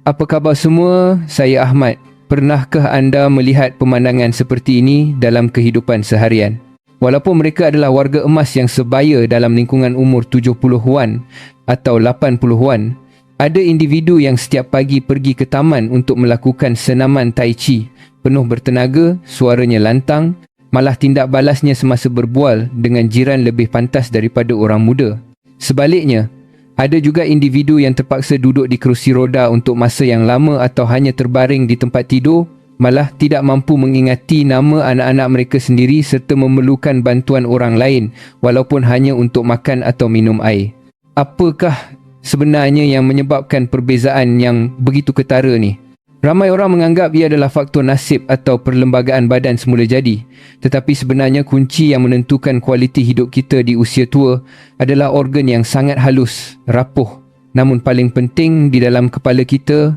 Apa khabar semua? Saya Ahmad. Pernahkah anda melihat pemandangan seperti ini dalam kehidupan seharian? Walaupun mereka adalah warga emas yang sebaya dalam lingkungan umur 70-an atau 80-an, ada individu yang setiap pagi pergi ke taman untuk melakukan senaman tai chi. Penuh bertenaga, suaranya lantang, malah tindak balasnya semasa berbual dengan jiran lebih pantas daripada orang muda. Sebaliknya, ada juga individu yang terpaksa duduk di kerusi roda untuk masa yang lama atau hanya terbaring di tempat tidur, malah tidak mampu mengingati nama anak-anak mereka sendiri serta memerlukan bantuan orang lain walaupun hanya untuk makan atau minum air. Apakah sebenarnya yang menyebabkan perbezaan yang begitu ketara ni? Ramai orang menganggap ia adalah faktor nasib atau perlembagaan badan semula jadi. Tetapi sebenarnya kunci yang menentukan kualiti hidup kita di usia tua adalah organ yang sangat halus, rapuh, namun paling penting di dalam kepala kita,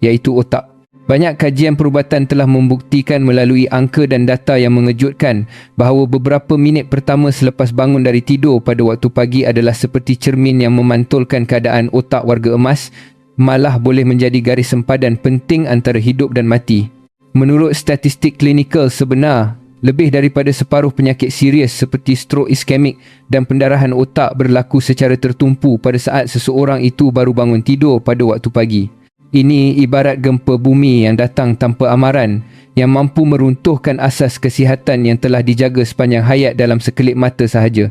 iaitu otak. Banyak kajian perubatan telah membuktikan melalui angka dan data yang mengejutkan bahawa beberapa minit pertama selepas bangun dari tidur pada waktu pagi adalah seperti cermin yang memantulkan keadaan otak warga emas, malah boleh menjadi garis sempadan penting antara hidup dan mati. Menurut statistik klinikal sebenar, lebih daripada separuh penyakit serius seperti strok iskemik dan pendarahan otak berlaku secara tertumpu pada saat seseorang itu baru bangun tidur pada waktu pagi. Ini ibarat gempa bumi yang datang tanpa amaran, yang mampu meruntuhkan asas kesihatan yang telah dijaga sepanjang hayat dalam sekelip mata sahaja.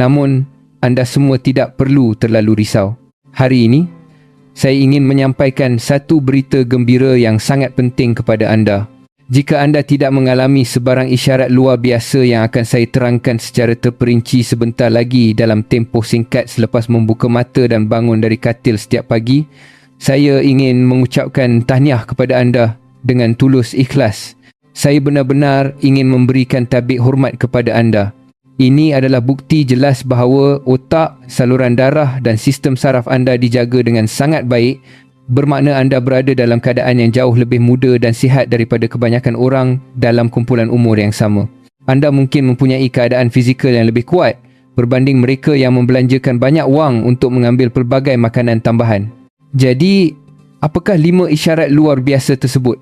Namun, anda semua tidak perlu terlalu risau. Hari ini, saya ingin menyampaikan satu berita gembira yang sangat penting kepada anda. Jika anda tidak mengalami sebarang isyarat luar biasa yang akan saya terangkan secara terperinci sebentar lagi dalam tempoh singkat selepas membuka mata dan bangun dari katil setiap pagi, saya ingin mengucapkan tahniah kepada anda dengan tulus ikhlas. Saya benar-benar ingin memberikan tabik hormat kepada anda. Ini adalah bukti jelas bahawa otak, saluran darah dan sistem saraf anda dijaga dengan sangat baik, bermakna anda berada dalam keadaan yang jauh lebih muda dan sihat daripada kebanyakan orang dalam kumpulan umur yang sama. Anda mungkin mempunyai keadaan fizikal yang lebih kuat berbanding mereka yang membelanjakan banyak wang untuk mengambil pelbagai makanan tambahan. Jadi, apakah 5 isyarat luar biasa tersebut?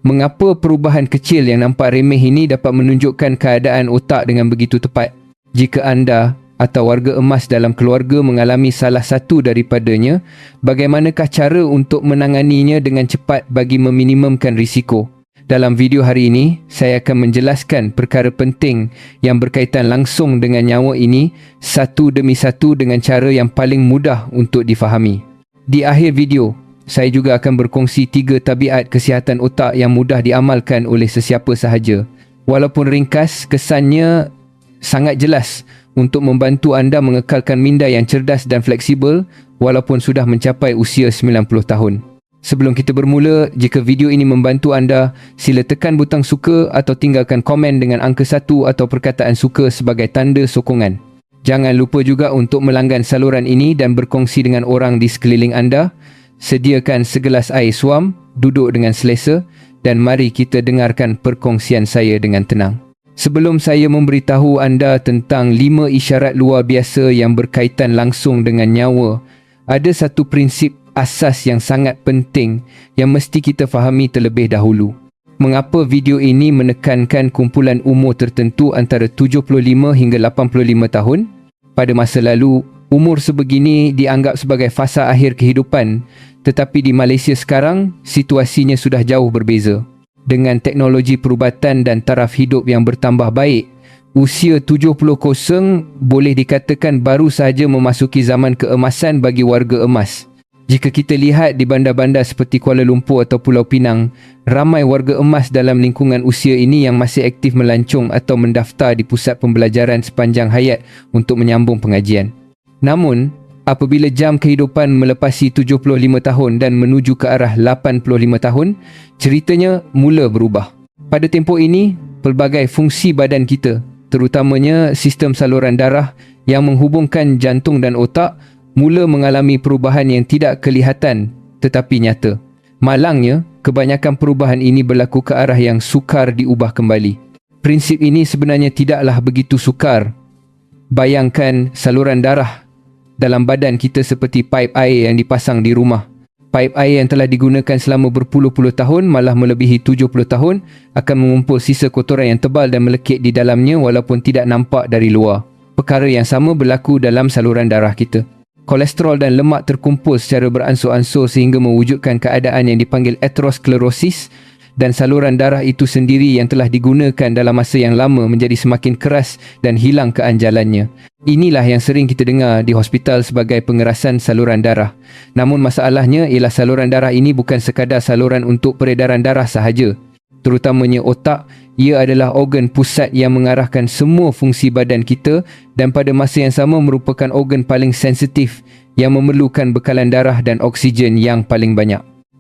Mengapa perubahan kecil yang nampak remeh ini dapat menunjukkan keadaan otak dengan begitu tepat? Jika anda atau warga emas dalam keluarga mengalami salah satu daripadanya, bagaimanakah cara untuk menanganinya dengan cepat bagi meminimumkan risiko? Dalam video hari ini, saya akan menjelaskan perkara penting yang berkaitan langsung dengan nyawa ini satu demi satu dengan cara yang paling mudah untuk difahami. Di akhir video, saya juga akan berkongsi 3 tabiat kesihatan otak yang mudah diamalkan oleh sesiapa sahaja. Walaupun ringkas, kesannya sangat jelas untuk membantu anda mengekalkan minda yang cerdas dan fleksibel walaupun sudah mencapai usia 90 tahun. Sebelum kita bermula, jika video ini membantu anda, sila tekan butang suka atau tinggalkan komen dengan angka 1 atau perkataan suka sebagai tanda sokongan. Jangan lupa juga untuk melanggan saluran ini dan berkongsi dengan orang di sekeliling anda. Sediakan segelas air suam, duduk dengan selesa dan mari kita dengarkan perkongsian saya dengan tenang. Sebelum saya memberitahu anda tentang 5 isyarat luar biasa yang berkaitan langsung dengan nyawa, ada satu prinsip asas yang sangat penting yang mesti kita fahami terlebih dahulu. Mengapa video ini menekankan kumpulan umur tertentu antara 75 hingga 85 tahun? Pada masa lalu, umur sebegini dianggap sebagai fasa akhir kehidupan, tetapi di Malaysia sekarang, situasinya sudah jauh berbeza. Dengan teknologi perubatan dan taraf hidup yang bertambah baik, usia 70 kosong boleh dikatakan baru sahaja memasuki zaman keemasan bagi warga emas. Jika kita lihat di bandar-bandar seperti Kuala Lumpur atau Pulau Pinang, ramai warga emas dalam lingkungan usia ini yang masih aktif melancong atau mendaftar di pusat pembelajaran sepanjang hayat untuk menyambung pengajian. Namun, apabila jam kehidupan melepasi 75 tahun dan menuju ke arah 85 tahun, ceritanya mula berubah. Pada tempoh ini, pelbagai fungsi badan kita, terutamanya sistem saluran darah yang menghubungkan jantung dan otak, mula mengalami perubahan yang tidak kelihatan tetapi nyata. Malangnya, kebanyakan perubahan ini berlaku ke arah yang sukar diubah kembali. Prinsip ini sebenarnya tidaklah begitu sukar. Bayangkan saluran darah dalam badan kita seperti paip air yang dipasang di rumah. Paip air yang telah digunakan selama berpuluh-puluh tahun, malah melebihi 70 tahun, akan mengumpul sisa kotoran yang tebal dan melekit di dalamnya walaupun tidak nampak dari luar. Perkara yang sama berlaku dalam saluran darah kita. Kolesterol dan lemak terkumpul secara beransur-ansur sehingga mewujudkan keadaan yang dipanggil aterosklerosis, dan saluran darah itu sendiri yang telah digunakan dalam masa yang lama menjadi semakin keras dan hilang keanjalannya. Inilah yang sering kita dengar di hospital sebagai pengerasan saluran darah. Namun masalahnya ialah saluran darah ini bukan sekadar saluran untuk peredaran darah sahaja. Terutamanya otak, ia adalah organ pusat yang mengarahkan semua fungsi badan kita dan pada masa yang sama merupakan organ paling sensitif yang memerlukan bekalan darah dan oksigen yang paling banyak.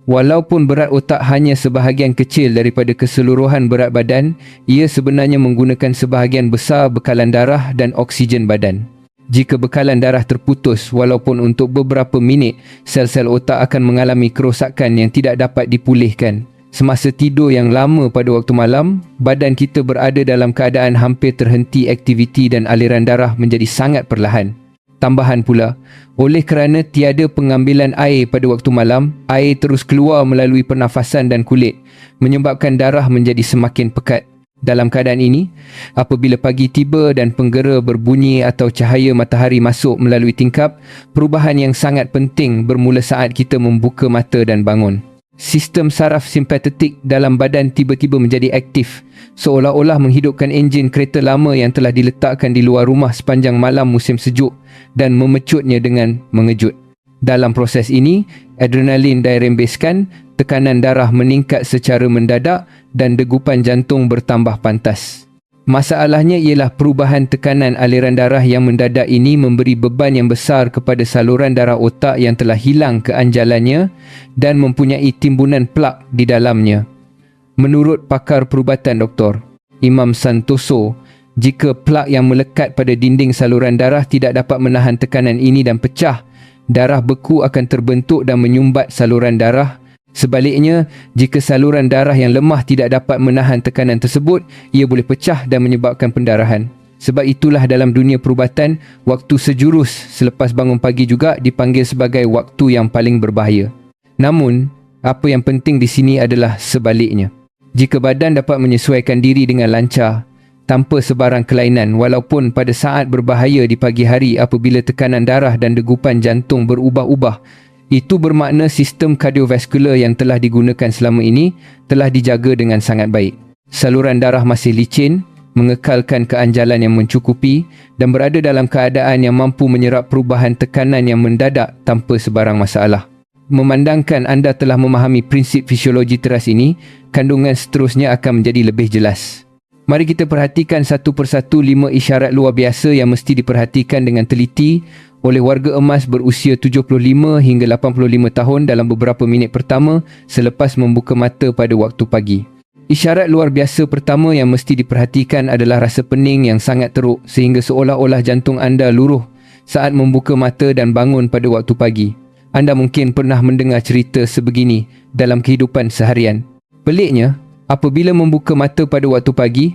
Walaupun berat otak hanya sebahagian kecil daripada keseluruhan berat badan, ia sebenarnya menggunakan sebahagian besar bekalan darah dan oksigen badan. Jika bekalan darah terputus, walaupun untuk beberapa minit, sel-sel otak akan mengalami kerosakan yang tidak dapat dipulihkan. Semasa tidur yang lama pada waktu malam, badan kita berada dalam keadaan hampir terhenti aktiviti dan aliran darah menjadi sangat perlahan. Tambahan pula, oleh kerana tiada pengambilan air pada waktu malam, air terus keluar melalui pernafasan dan kulit, menyebabkan darah menjadi semakin pekat. Dalam keadaan ini, apabila pagi tiba dan penggera berbunyi atau cahaya matahari masuk melalui tingkap, perubahan yang sangat penting bermula saat kita membuka mata dan bangun. Sistem saraf simpatetik dalam badan tiba-tiba menjadi aktif, seolah-olah menghidupkan enjin kereta lama yang telah diletakkan di luar rumah sepanjang malam musim sejuk dan memecutnya dengan mengejut. Dalam proses ini, adrenalin dirembeskan, tekanan darah meningkat secara mendadak dan degupan jantung bertambah pantas. Masalahnya ialah perubahan tekanan aliran darah yang mendadak ini memberi beban yang besar kepada saluran darah otak yang telah hilang keanjalannya dan mempunyai timbunan plak di dalamnya. Menurut pakar perubatan Dr. Imam Santoso, jika plak yang melekat pada dinding saluran darah tidak dapat menahan tekanan ini dan pecah, darah beku akan terbentuk dan menyumbat saluran darah. Sebaliknya, jika saluran darah yang lemah tidak dapat menahan tekanan tersebut, ia boleh pecah dan menyebabkan pendarahan. Sebab itulah dalam dunia perubatan, waktu sejurus selepas bangun pagi juga dipanggil sebagai waktu yang paling berbahaya. Namun, apa yang penting di sini adalah sebaliknya. Jika badan dapat menyesuaikan diri dengan lancar, tanpa sebarang kelainan, walaupun pada saat berbahaya di pagi hari apabila tekanan darah dan degupan jantung berubah-ubah, itu bermakna sistem kardiovaskular yang telah digunakan selama ini telah dijaga dengan sangat baik. Saluran darah masih licin, mengekalkan keanjalan yang mencukupi dan berada dalam keadaan yang mampu menyerap perubahan tekanan yang mendadak tanpa sebarang masalah. Memandangkan anda telah memahami prinsip fisiologi teras ini, kandungan seterusnya akan menjadi lebih jelas. Mari kita perhatikan satu persatu 5 isyarat luar biasa yang mesti diperhatikan dengan teliti oleh warga emas berusia 75 hingga 85 tahun dalam beberapa minit pertama selepas membuka mata pada waktu pagi. Isyarat luar biasa pertama yang mesti diperhatikan adalah rasa pening yang sangat teruk sehingga seolah-olah jantung anda luruh saat membuka mata dan bangun pada waktu pagi. Anda mungkin pernah mendengar cerita sebegini dalam kehidupan seharian. Peliknya, apabila membuka mata pada waktu pagi,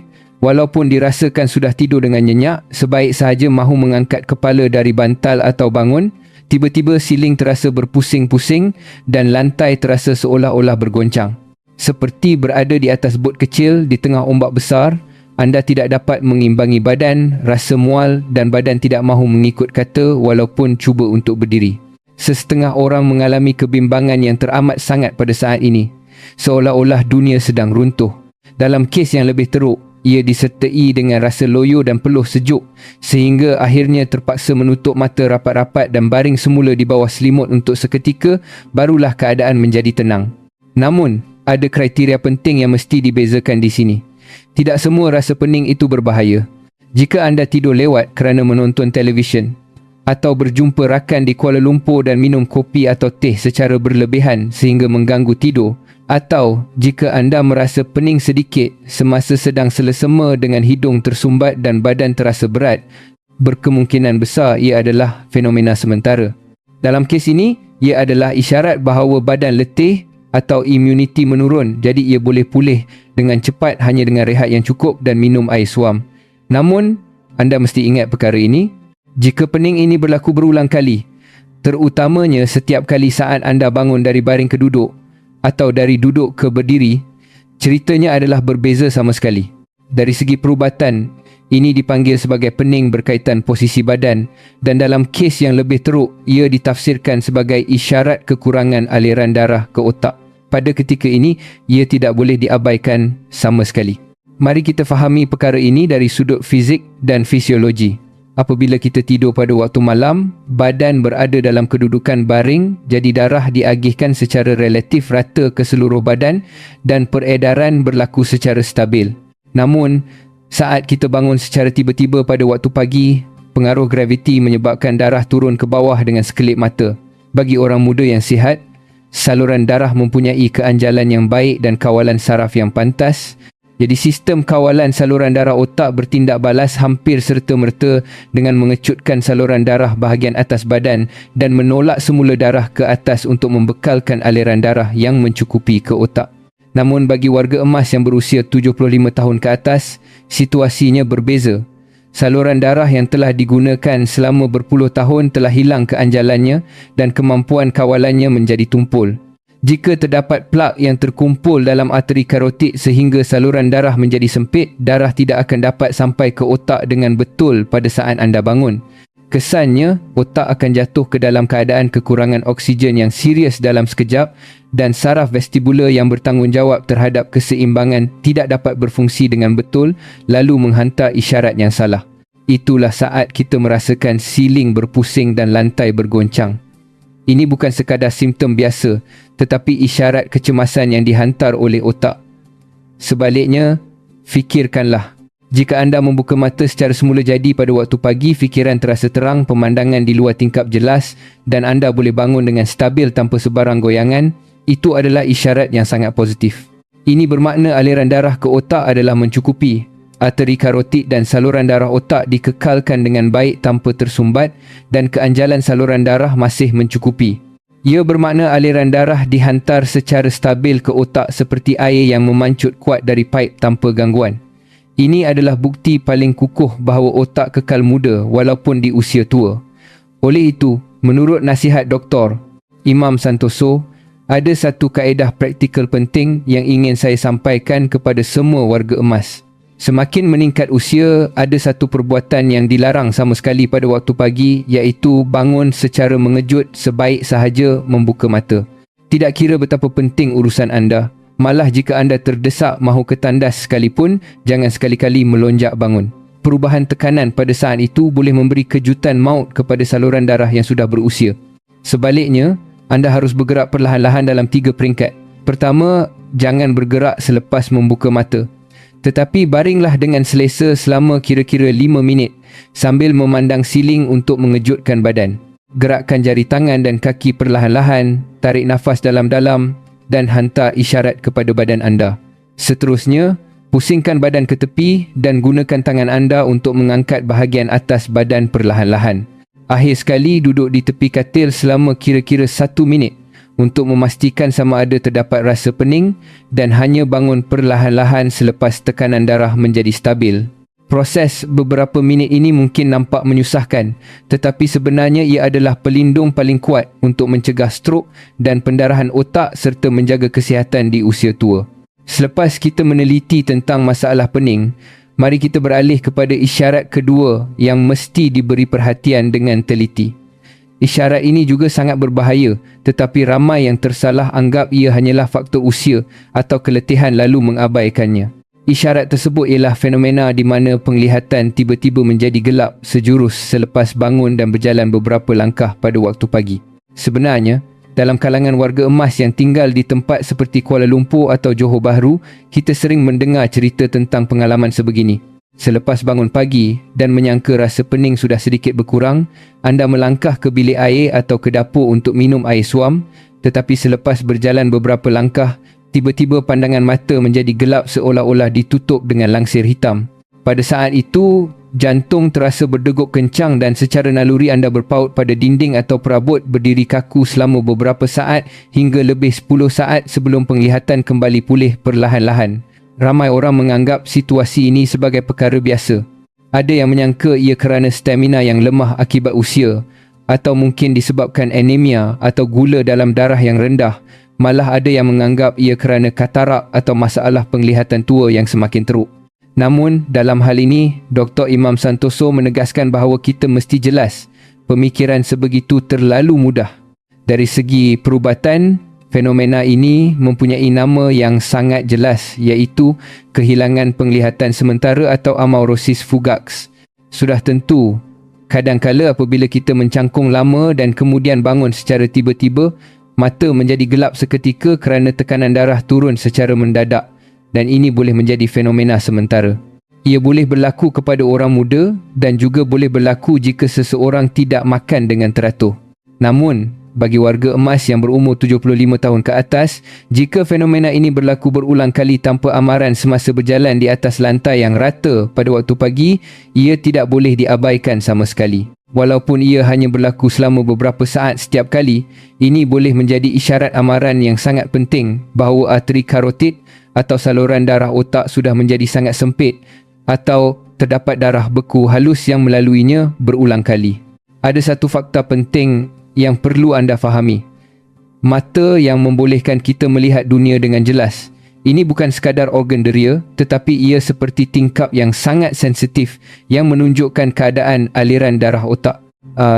walaupun dirasakan sudah tidur dengan nyenyak, sebaik sahaja mahu mengangkat kepala dari bantal atau bangun, tiba-tiba siling terasa berpusing-pusing dan lantai terasa seolah-olah bergoncang. Seperti berada di atas bot kecil di tengah ombak besar, anda tidak dapat mengimbangi badan, rasa mual dan badan tidak mahu mengikut kata walaupun cuba untuk berdiri. Sesetengah orang mengalami kebimbangan yang teramat sangat pada saat ini, seolah-olah dunia sedang runtuh. Dalam kes yang lebih teruk, ia disertai dengan rasa loyo dan peluh sejuk sehingga akhirnya terpaksa menutup mata rapat-rapat dan baring semula di bawah selimut untuk seketika, barulah keadaan menjadi tenang. Namun, ada kriteria penting yang mesti dibezakan di sini. Tidak semua rasa pening itu berbahaya. Jika anda tidur lewat kerana menonton televisyen atau berjumpa rakan di Kuala Lumpur dan minum kopi atau teh secara berlebihan sehingga mengganggu tidur, atau jika anda merasa pening sedikit semasa sedang selesema dengan hidung tersumbat dan badan terasa berat, berkemungkinan besar ia adalah fenomena sementara. Dalam kes ini, ia adalah isyarat bahawa badan letih atau imuniti menurun, jadi ia boleh pulih dengan cepat hanya dengan rehat yang cukup dan minum air suam. Namun, anda mesti ingat perkara ini. Jika pening ini berlaku berulang kali, Terutamanya setiap kali saat anda bangun dari baring ke duduk atau dari duduk ke berdiri, ceritanya adalah berbeza sama sekali. Dari segi perubatan, ini dipanggil sebagai pening berkaitan posisi badan, dan dalam kes yang lebih teruk, ia ditafsirkan sebagai isyarat kekurangan aliran darah ke otak. Pada ketika ini, ia tidak boleh diabaikan sama sekali. Mari kita fahami perkara ini dari sudut fizik dan fisiologi. Apabila kita tidur pada waktu malam, badan berada dalam kedudukan baring, jadi darah diagihkan secara relatif rata ke seluruh badan dan peredaran berlaku secara stabil. Namun, saat kita bangun secara tiba-tiba pada waktu pagi, pengaruh graviti menyebabkan darah turun ke bawah dengan sekelip mata. Bagi orang muda yang sihat, saluran darah mempunyai keanjalan yang baik dan kawalan saraf yang pantas. Jadi sistem kawalan saluran darah otak bertindak balas hampir serta-merta dengan mengecutkan saluran darah bahagian atas badan dan menolak semula darah ke atas untuk membekalkan aliran darah yang mencukupi ke otak. Namun bagi warga emas yang berusia 75 tahun ke atas, situasinya berbeza. Saluran darah yang telah digunakan selama berpuluh tahun telah hilang keanjalannya dan kemampuan kawalannya menjadi tumpul. Jika terdapat plak yang terkumpul dalam arteri karotik sehingga saluran darah menjadi sempit, darah tidak akan dapat sampai ke otak dengan betul pada saat anda bangun. Kesannya, otak akan jatuh ke dalam keadaan kekurangan oksigen yang serius dalam sekejap dan saraf vestibular yang bertanggungjawab terhadap keseimbangan tidak dapat berfungsi dengan betul lalu menghantar isyarat yang salah. Itulah saat kita merasakan siling berpusing dan lantai bergoncang. Ini bukan sekadar simptom biasa, tetapi isyarat kecemasan yang dihantar oleh otak. Sebaliknya, fikirkanlah. Jika anda membuka mata secara semula jadi pada waktu pagi, fikiran terasa terang, pemandangan di luar tingkap jelas dan anda boleh bangun dengan stabil tanpa sebarang goyangan, itu adalah isyarat yang sangat positif. Ini bermakna aliran darah ke otak adalah mencukupi. Arteri karotik dan saluran darah otak dikekalkan dengan baik tanpa tersumbat dan keanjalan saluran darah masih mencukupi. Ia bermakna aliran darah dihantar secara stabil ke otak seperti air yang memancut kuat dari paip tanpa gangguan. Ini adalah bukti paling kukuh bahawa otak kekal muda walaupun di usia tua. Oleh itu, menurut nasihat Dr. Imam Santoso, ada satu kaedah praktikal penting yang ingin saya sampaikan kepada semua warga emas. Semakin meningkat usia, ada satu perbuatan yang dilarang sama sekali pada waktu pagi, iaitu bangun secara mengejut sebaik sahaja membuka mata. Tidak kira betapa penting urusan anda, malah jika anda terdesak mahu ke tandas sekalipun, jangan sekali-kali melonjak bangun. Perubahan tekanan pada saat itu boleh memberi kejutan maut kepada saluran darah yang sudah berusia. Sebaliknya, anda harus bergerak perlahan-lahan dalam 3 peringkat. Pertama, jangan bergerak selepas membuka mata. Tetapi baringlah dengan selesa selama kira-kira 5 minit sambil memandang siling untuk mengejutkan badan. Gerakkan jari tangan dan kaki perlahan-lahan, tarik nafas dalam-dalam dan hantar isyarat kepada badan anda. Seterusnya, pusingkan badan ke tepi dan gunakan tangan anda untuk mengangkat bahagian atas badan perlahan-lahan. Akhir sekali, duduk di tepi katil selama kira-kira 1 minit untuk memastikan sama ada terdapat rasa pening dan hanya bangun perlahan-lahan selepas tekanan darah menjadi stabil. Proses beberapa minit ini mungkin nampak menyusahkan, tetapi sebenarnya ia adalah pelindung paling kuat untuk mencegah strok dan pendarahan otak serta menjaga kesihatan di usia tua. Selepas kita meneliti tentang masalah pening, mari kita beralih kepada isyarat kedua yang mesti diberi perhatian dengan teliti. Isyarat ini juga sangat berbahaya, tetapi ramai yang tersalah anggap ia hanyalah faktor usia atau keletihan lalu mengabaikannya. Isyarat tersebut ialah fenomena di mana penglihatan tiba-tiba menjadi gelap sejurus selepas bangun dan berjalan beberapa langkah pada waktu pagi. Sebenarnya, dalam kalangan warga emas yang tinggal di tempat seperti Kuala Lumpur atau Johor Bahru, kita sering mendengar cerita tentang pengalaman sebegini. Selepas bangun pagi dan menyangka rasa pening sudah sedikit berkurang, anda melangkah ke bilik air atau ke dapur untuk minum air suam, tetapi selepas berjalan beberapa langkah, tiba-tiba pandangan mata menjadi gelap seolah-olah ditutup dengan langsir hitam. Pada saat itu, jantung terasa berdegup kencang dan secara naluri anda berpaut pada dinding atau perabot berdiri kaku selama beberapa saat hingga lebih 10 saat sebelum penglihatan kembali pulih perlahan-lahan. Ramai orang menganggap situasi ini sebagai perkara biasa. Ada yang menyangka ia kerana stamina yang lemah akibat usia. atau mungkin disebabkan anemia atau gula dalam darah yang rendah. Malah ada yang menganggap ia kerana katarak atau masalah penglihatan tua yang semakin teruk. Namun, dalam hal ini, Dr. Imam Santoso menegaskan bahawa kita mesti jelas pemikiran sebegitu terlalu mudah. Dari segi perubatan, fenomena ini mempunyai nama yang sangat jelas, iaitu kehilangan penglihatan sementara atau amaurosis fugax. Sudah tentu, kadangkala apabila kita mencangkung lama dan kemudian bangun secara tiba-tiba, mata menjadi gelap seketika kerana tekanan darah turun secara mendadak, dan ini boleh menjadi fenomena sementara. Ia boleh berlaku kepada orang muda dan juga boleh berlaku jika seseorang tidak makan dengan teratur. Namun, bagi warga emas yang berumur 75 tahun ke atas, jika fenomena ini berlaku berulang kali tanpa amaran semasa berjalan di atas lantai yang rata pada waktu pagi, ia tidak boleh diabaikan sama sekali. Walaupun ia hanya berlaku selama beberapa saat setiap kali, ini boleh menjadi isyarat amaran yang sangat penting bahawa arteri karotid atau saluran darah otak sudah menjadi sangat sempit atau terdapat darah beku halus yang melaluinya berulang kali. Ada satu fakta penting yang perlu anda fahami. Mata yang membolehkan kita melihat dunia dengan jelas. Ini bukan sekadar organ deria, tetapi ia seperti tingkap yang sangat sensitif yang menunjukkan keadaan aliran darah otak.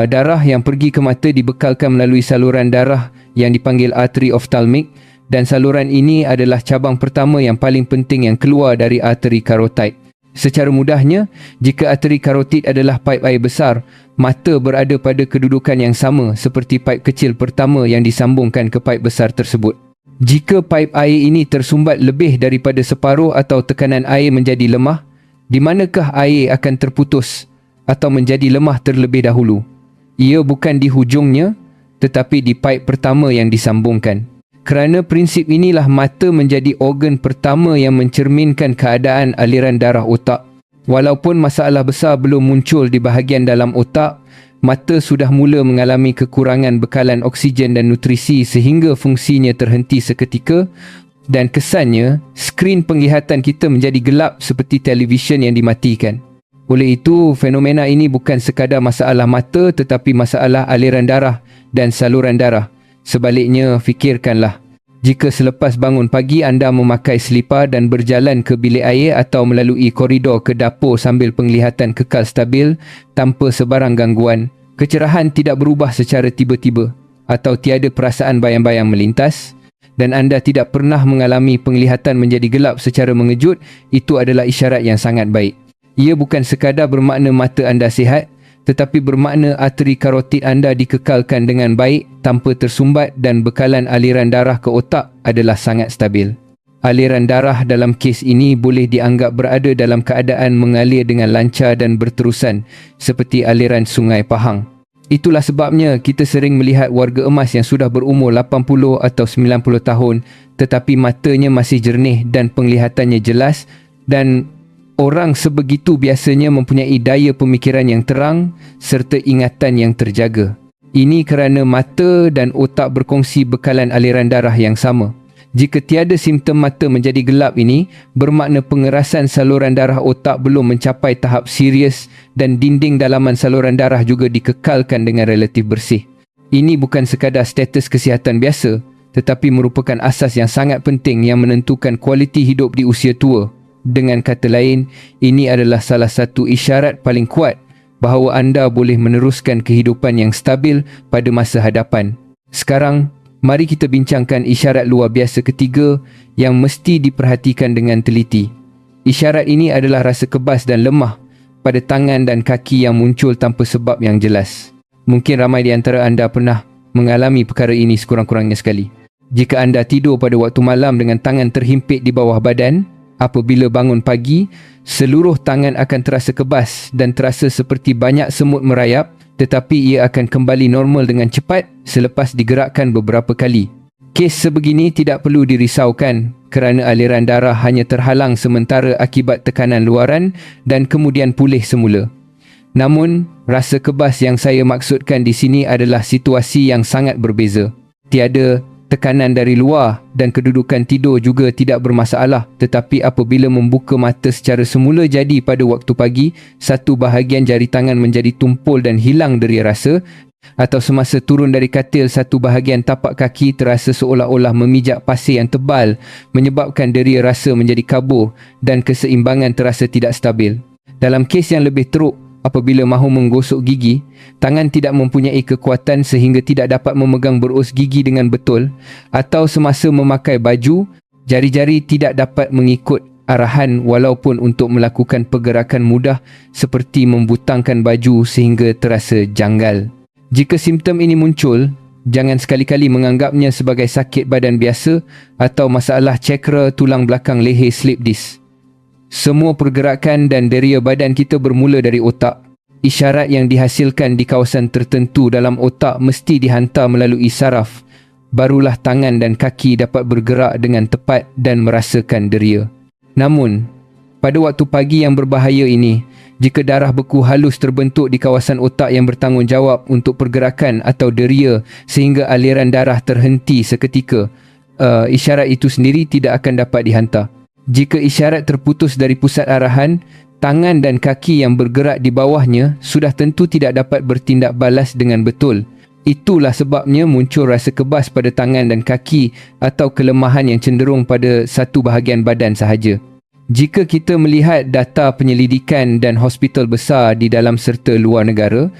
Darah yang pergi ke mata dibekalkan melalui saluran darah yang dipanggil arteri oftalmik, dan saluran ini adalah cabang pertama yang paling penting yang keluar dari arteri karotid. Secara mudahnya, jika arteri karotid adalah paip air besar, mata berada pada kedudukan yang sama seperti paip kecil pertama yang disambungkan ke paip besar tersebut. Jika paip air ini tersumbat lebih daripada separuh atau tekanan air menjadi lemah, di manakah air akan terputus atau menjadi lemah terlebih dahulu? Ia bukan di hujungnya, tetapi di paip pertama yang disambungkan. Kerana prinsip inilah mata menjadi organ pertama yang mencerminkan keadaan aliran darah otak. Walaupun masalah besar belum muncul di bahagian dalam otak, mata sudah mula mengalami kekurangan bekalan oksigen dan nutrisi sehingga fungsinya terhenti seketika, dan kesannya skrin penglihatan kita menjadi gelap seperti televisyen yang dimatikan. Oleh itu, fenomena ini bukan sekadar masalah mata tetapi masalah aliran darah dan saluran darah. Sebaliknya, fikirkanlah, jika selepas bangun pagi anda memakai selipar dan berjalan ke bilik air atau melalui koridor ke dapur sambil penglihatan kekal stabil tanpa sebarang gangguan, kecerahan tidak berubah secara tiba-tiba atau tiada perasaan bayang-bayang melintas, dan anda tidak pernah mengalami penglihatan menjadi gelap secara mengejut, itu adalah isyarat yang sangat baik. Ia bukan sekadar bermakna mata anda sihat, tetapi bermakna arteri karotid anda dikekalkan dengan baik tanpa tersumbat dan bekalan aliran darah ke otak adalah sangat stabil. Aliran darah dalam kes ini boleh dianggap berada dalam keadaan mengalir dengan lancar dan berterusan seperti aliran sungai Pahang. Itulah sebabnya kita sering melihat warga emas yang sudah berumur 80 atau 90 tahun tetapi matanya masih jernih dan penglihatannya jelas, dan orang sebegitu biasanya mempunyai daya pemikiran yang terang serta ingatan yang terjaga. Ini kerana mata dan otak berkongsi bekalan aliran darah yang sama. Jika tiada simptom mata menjadi gelap ini, bermakna pengerasan saluran darah otak belum mencapai tahap serius dan dinding dalaman saluran darah juga dikekalkan dengan relatif bersih. Ini bukan sekadar status kesihatan biasa, tetapi merupakan asas yang sangat penting yang menentukan kualiti hidup di usia tua. Dengan kata lain, ini adalah salah satu isyarat paling kuat bahawa anda boleh meneruskan kehidupan yang stabil pada masa hadapan. Sekarang, mari kita bincangkan isyarat luar biasa ketiga yang mesti diperhatikan dengan teliti. Isyarat ini adalah rasa kebas dan lemah pada tangan dan kaki yang muncul tanpa sebab yang jelas. Mungkin ramai di antara anda pernah mengalami perkara ini sekurang-kurangnya sekali. Jika anda tidur pada waktu malam dengan tangan terhimpit di bawah badan, apabila bangun pagi, seluruh tangan akan terasa kebas dan terasa seperti banyak semut merayap, tetapi ia akan kembali normal dengan cepat selepas digerakkan beberapa kali. Kes sebegini tidak perlu dirisaukan kerana aliran darah hanya terhalang sementara akibat tekanan luaran dan kemudian pulih semula. Namun, rasa kebas yang saya maksudkan di sini adalah situasi yang sangat berbeza. Tiada tekanan dari luar dan kedudukan tidur juga tidak bermasalah, tetapi apabila membuka mata secara semula jadi pada waktu pagi, satu bahagian jari tangan menjadi tumpul dan hilang deria rasa atau semasa turun dari katil satu bahagian tapak kaki terasa seolah-olah memijak pasir yang tebal menyebabkan deria rasa menjadi kabur dan keseimbangan terasa tidak stabil. Dalam kes yang lebih teruk, apabila mahu menggosok gigi, tangan tidak mempunyai kekuatan sehingga tidak dapat memegang berus gigi dengan betul, atau semasa memakai baju, jari-jari tidak dapat mengikut arahan walaupun untuk melakukan pergerakan mudah seperti membutangkan baju sehingga terasa janggal. Jika simptom ini muncul, jangan sekali-kali menganggapnya sebagai sakit badan biasa atau masalah cakra tulang belakang leher slip disc. Semua pergerakan dan deria badan kita bermula dari otak. Isyarat yang dihasilkan di kawasan tertentu dalam otak mesti dihantar melalui saraf. Barulah tangan dan kaki dapat bergerak dengan tepat dan merasakan deria. Namun, pada waktu pagi yang berbahaya ini, jika darah beku halus terbentuk di kawasan otak yang bertanggungjawab untuk pergerakan atau deria sehingga aliran darah terhenti seketika, isyarat itu sendiri tidak akan dapat dihantar. Jika isyarat terputus dari pusat arahan, tangan dan kaki yang bergerak di bawahnya sudah tentu tidak dapat bertindak balas dengan betul. Itulah sebabnya muncul rasa kebas pada tangan dan kaki atau kelemahan yang cenderung pada satu bahagian badan sahaja. Jika kita melihat data penyelidikan dan hospital besar di dalam serta luar negara,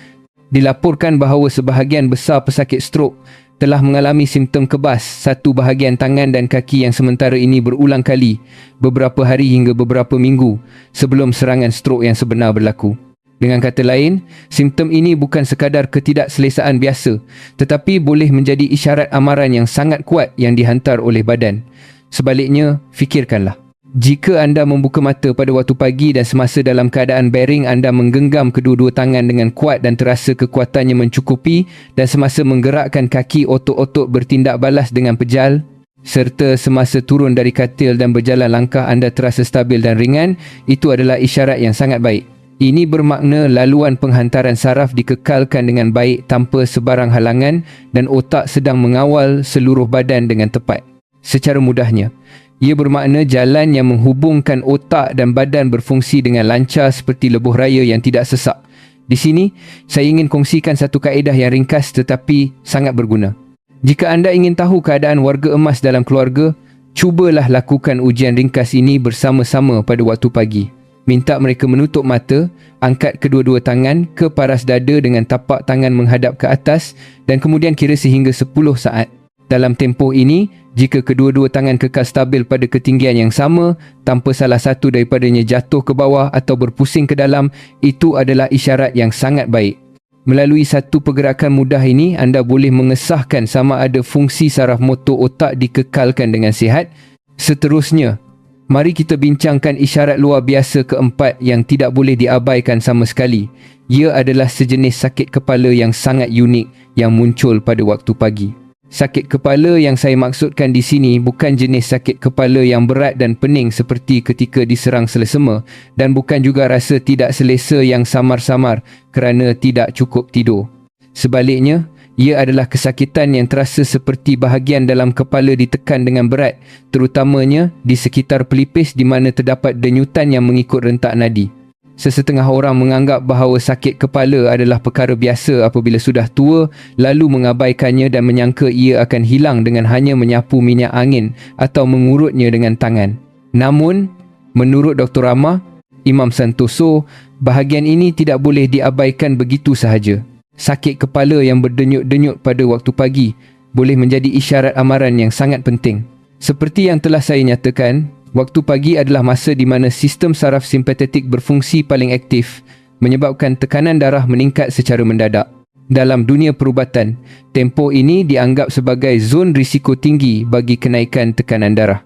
dilaporkan bahawa sebahagian besar pesakit strok telah mengalami simptom kebas satu bahagian tangan dan kaki yang sementara ini berulang kali, beberapa hari hingga beberapa minggu sebelum serangan strok yang sebenar berlaku. Dengan kata lain, simptom ini bukan sekadar ketidakselesaan biasa, tetapi boleh menjadi isyarat amaran yang sangat kuat yang dihantar oleh badan. Sebaliknya, fikirkanlah. Jika anda membuka mata pada waktu pagi dan semasa dalam keadaan baring anda menggenggam kedua-dua tangan dengan kuat dan terasa kekuatannya mencukupi dan semasa menggerakkan kaki otot-otot bertindak balas dengan pejal, serta semasa turun dari katil dan berjalan langkah anda terasa stabil dan ringan, itu adalah isyarat yang sangat baik. Ini bermakna laluan penghantaran saraf dikekalkan dengan baik tanpa sebarang halangan dan otak sedang mengawal seluruh badan dengan tepat. Secara mudahnya, ia bermakna jalan yang menghubungkan otak dan badan berfungsi dengan lancar seperti lebuh raya yang tidak sesak. Di sini, saya ingin kongsikan satu kaedah yang ringkas tetapi sangat berguna. Jika anda ingin tahu keadaan warga emas dalam keluarga, cubalah lakukan ujian ringkas ini bersama-sama pada waktu pagi. Minta mereka menutup mata, angkat kedua-dua tangan ke paras dada dengan tapak tangan menghadap ke atas dan kemudian kira sehingga 10 saat. Dalam tempoh ini, jika kedua-dua tangan kekal stabil pada ketinggian yang sama, tanpa salah satu daripadanya jatuh ke bawah atau berpusing ke dalam, itu adalah isyarat yang sangat baik. Melalui satu pergerakan mudah ini, anda boleh mengesahkan sama ada fungsi saraf motor otak dikekalkan dengan sihat. Seterusnya, mari kita bincangkan isyarat luar biasa keempat yang tidak boleh diabaikan sama sekali. Ia adalah sejenis sakit kepala yang sangat unik yang muncul pada waktu pagi. Sakit kepala yang saya maksudkan di sini bukan jenis sakit kepala yang berat dan pening seperti ketika diserang selesema dan bukan juga rasa tidak selesa yang samar-samar kerana tidak cukup tidur. Sebaliknya, ia adalah kesakitan yang terasa seperti bahagian dalam kepala ditekan dengan berat, terutamanya di sekitar pelipis di mana terdapat denyutan yang mengikut rentak nadi. Sesetengah orang menganggap bahawa sakit kepala adalah perkara biasa apabila sudah tua, lalu mengabaikannya dan menyangka ia akan hilang dengan hanya menyapu minyak angin atau mengurutnya dengan tangan. Namun, menurut Dr. Rama, Imam Santoso, bahagian ini tidak boleh diabaikan begitu sahaja. Sakit kepala yang berdenyut-denyut pada waktu pagi boleh menjadi isyarat amaran yang sangat penting. Seperti yang telah saya nyatakan, waktu pagi adalah masa di mana sistem saraf simpatetik berfungsi paling aktif, menyebabkan tekanan darah meningkat secara mendadak. Dalam dunia perubatan, tempoh ini dianggap sebagai zon risiko tinggi bagi kenaikan tekanan darah.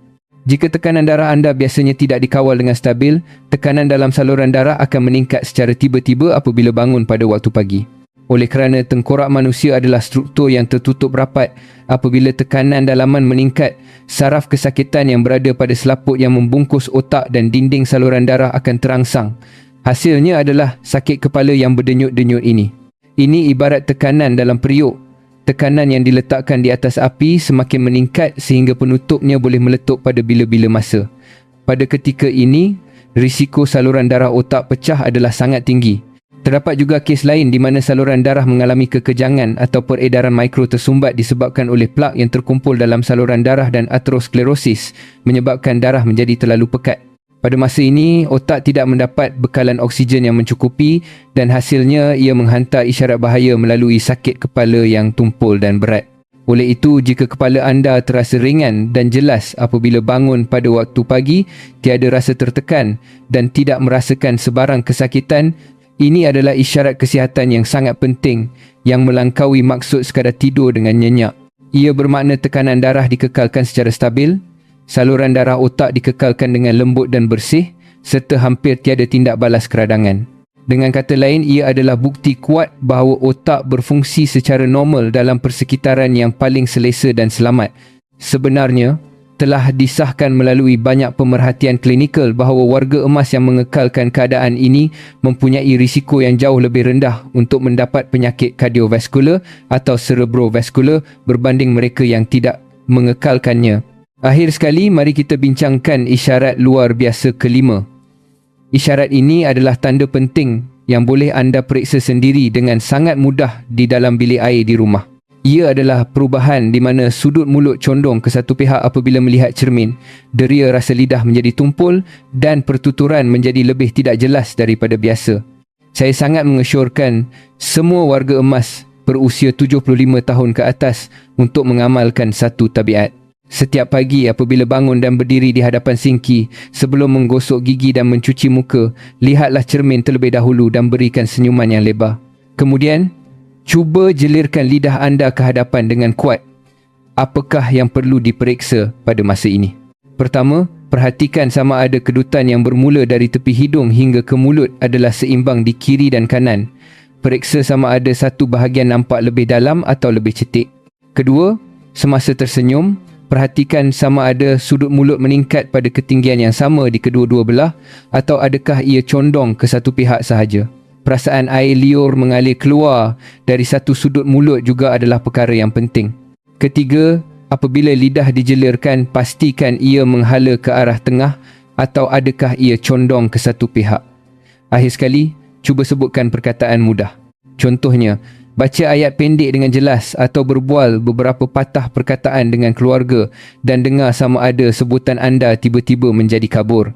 Jika tekanan darah anda biasanya tidak dikawal dengan stabil, tekanan dalam saluran darah akan meningkat secara tiba-tiba apabila bangun pada waktu pagi. Oleh kerana tengkorak manusia adalah struktur yang tertutup rapat, apabila tekanan dalaman meningkat, saraf kesakitan yang berada pada selaput yang membungkus otak dan dinding saluran darah akan terangsang. Hasilnya adalah sakit kepala yang berdenyut-denyut ini. Ini ibarat tekanan dalam periuk. Tekanan yang diletakkan di atas api semakin meningkat sehingga penutupnya boleh meletup pada bila-bila masa. Pada ketika ini, risiko saluran darah otak pecah adalah sangat tinggi. Terdapat juga kes lain di mana saluran darah mengalami kekejangan atau peredaran mikro tersumbat disebabkan oleh plak yang terkumpul dalam saluran darah dan aterosklerosis menyebabkan darah menjadi terlalu pekat. Pada masa ini, otak tidak mendapat bekalan oksigen yang mencukupi dan hasilnya ia menghantar isyarat bahaya melalui sakit kepala yang tumpul dan berat. Oleh itu, jika kepala anda terasa ringan dan jelas apabila bangun pada waktu pagi, tiada rasa tertekan dan tidak merasakan sebarang kesakitan, ini adalah isyarat kesihatan yang sangat penting yang melangkaui maksud sekadar tidur dengan nyenyak. Ia bermakna tekanan darah dikekalkan secara stabil, saluran darah otak dikekalkan dengan lembut dan bersih, serta hampir tiada tindak balas keradangan. Dengan kata lain, ia adalah bukti kuat bahawa otak berfungsi secara normal dalam persekitaran yang paling selesa dan selamat. Sebenarnya, telah disahkan melalui banyak pemerhatian klinikal bahawa warga emas yang mengekalkan keadaan ini mempunyai risiko yang jauh lebih rendah untuk mendapat penyakit kardiovaskular atau cerebrovaskular berbanding mereka yang tidak mengekalkannya. Akhir sekali, mari kita bincangkan isyarat luar biasa kelima. Isyarat ini adalah tanda penting yang boleh anda periksa sendiri dengan sangat mudah di dalam bilik air di rumah. Ia adalah perubahan di mana sudut mulut condong ke satu pihak apabila melihat cermin, deria rasa lidah menjadi tumpul dan pertuturan menjadi lebih tidak jelas daripada biasa. Saya sangat mengesyorkan semua warga emas berusia 75 tahun ke atas untuk mengamalkan satu tabiat. Setiap pagi apabila bangun dan berdiri di hadapan sinki, sebelum menggosok gigi dan mencuci muka, lihatlah cermin terlebih dahulu dan berikan senyuman yang lebar. Kemudian, cuba jelirkan lidah anda ke hadapan dengan kuat. Apakah yang perlu diperiksa pada masa ini? Pertama, perhatikan sama ada kedutan yang bermula dari tepi hidung hingga ke mulut adalah seimbang di kiri dan kanan. Periksa sama ada satu bahagian nampak lebih dalam atau lebih cetek. Kedua, semasa tersenyum, perhatikan sama ada sudut mulut meningkat pada ketinggian yang sama di kedua-dua belah atau adakah ia condong ke satu pihak sahaja. Perasaan air liur mengalir keluar dari satu sudut mulut juga adalah perkara yang penting. Ketiga, apabila lidah dijelirkan, pastikan ia menghala ke arah tengah atau adakah ia condong ke satu pihak. Akhir sekali, cuba sebutkan perkataan mudah. Contohnya, baca ayat pendek dengan jelas atau berbual beberapa patah perkataan dengan keluarga dan dengar sama ada sebutan anda tiba-tiba menjadi kabur.